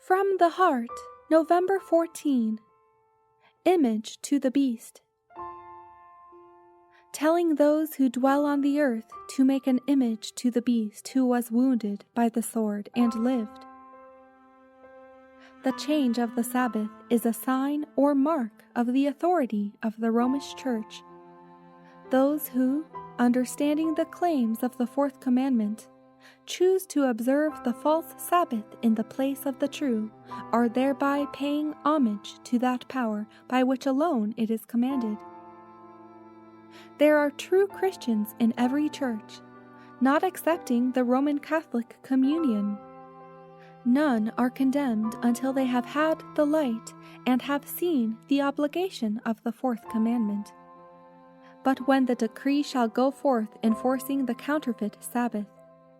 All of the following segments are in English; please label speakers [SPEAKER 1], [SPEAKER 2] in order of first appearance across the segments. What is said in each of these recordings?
[SPEAKER 1] From the Heart, November 14. Image to the Beast. Telling those who dwell on the earth to make an image to the beast who was wounded by the sword and lived. The change of the Sabbath is a sign or mark of the authority of the Romish Church. Those who, understanding the claims of the fourth commandment, choose to observe the false Sabbath in the place of the true, are thereby paying homage to that power by which alone it is commanded. There are true Christians in every church, not excepting the Roman Catholic Communion. None are condemned until they have had the light and have seen the obligation of the fourth commandment. But when the decree shall go forth enforcing the counterfeit Sabbath,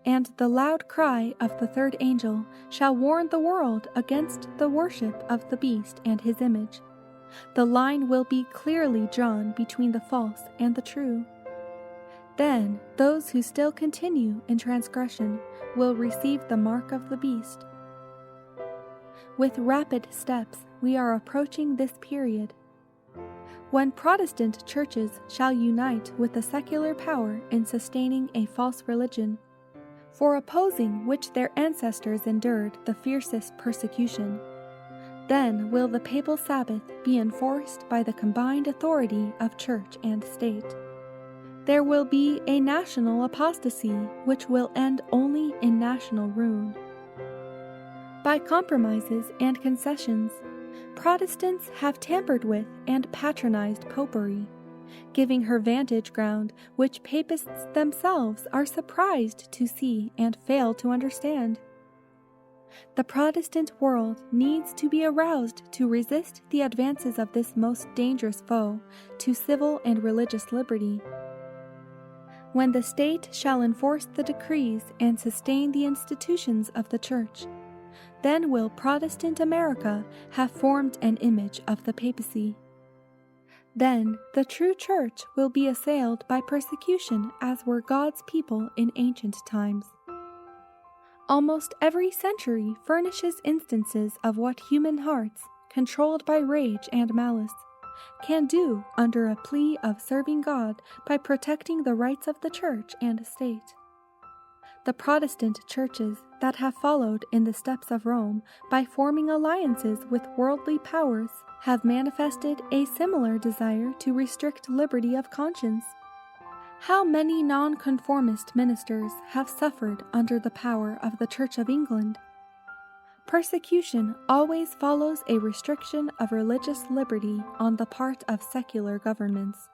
[SPEAKER 1] and the loud cry of the third angel shall warn the world against the worship of the beast and his image, the line will be clearly drawn between the false and the true. Then those who still continue in transgression will receive the mark of the beast. With rapid steps we are approaching this period, when Protestant churches shall unite with the secular power in sustaining a false religion, for opposing which their ancestors endured the fiercest persecution. Then will the papal Sabbath be enforced by the combined authority of church and state. There will be a national apostasy which will end only in national ruin. By compromises and concessions, Protestants have tampered with and patronized popery, giving her vantage ground which papists themselves are surprised to see and fail to understand. The Protestant world needs to be aroused to resist the advances of this most dangerous foe to civil and religious liberty. When the state shall enforce the decrees and sustain the institutions of the Church, then will Protestant America have formed an image of the papacy. Then the true Church will be assailed by persecution as were God's people in ancient times. Almost every century furnishes instances of what human hearts, controlled by rage and malice, can do under a plea of serving God by protecting the rights of the Church and state. The Protestant churches that have followed in the steps of Rome by forming alliances with worldly powers have manifested a similar desire to restrict liberty of conscience. How many nonconformist ministers have suffered under the power of the Church of England? Persecution always follows a restriction of religious liberty on the part of secular governments.